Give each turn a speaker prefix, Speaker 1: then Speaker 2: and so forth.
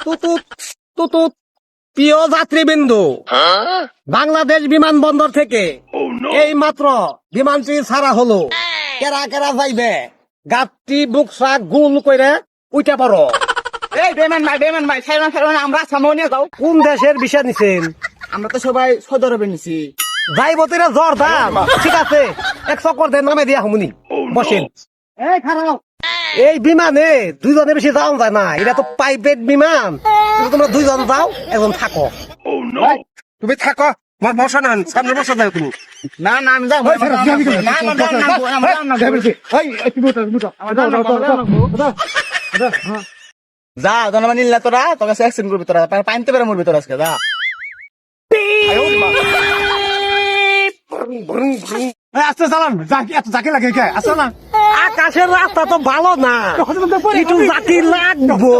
Speaker 1: তুতুত তুতুত প্রিয় যাত্রীবৃন্দু, বাংলাদেশ বিমানবন্দর থেকে এই মাত্র বিমানটি ছাড়া হলো। কেরা কেরা যাইবে গাপটি বুকসা গুল কইরে উইটা পড়ো।
Speaker 2: এই বেমান ভাই ছাড়ো না আমরা সামনে নিয়ে যাও।
Speaker 1: কোন দেশের বিষয় নিছেন?
Speaker 2: আমরা তো সবাই সৌদি আরবে নিছি।
Speaker 1: যাইব তোরা জ্বর দাম, ঠিক আছে, এক চক্কর দেন নামে দিয়া হমুনি বসেন। এই খারাপ, এই বিমানে দুইজনে বেশি যাওয়া যায় না, এটা তো প্রাইভেট বিমান। তোমরা দুইজন যাও, একজন থাকো।
Speaker 3: তুমি থাকো, আমার বসা না, সামনে বসা যাও তুমি।
Speaker 2: না আমি যাবো যা ধন্যবাদ নিল তোরা, তোর কাছে অ্যাক্সিডেন্ট করবি তোরা, পাইনতে পেরে মরবি তোর আজকে যা।
Speaker 3: আস্তে চালান, এত জাকে লাগে কে? আসো না,
Speaker 1: আকাশের রাস্তা তো ভালো না, একটু জাতি লাগবো।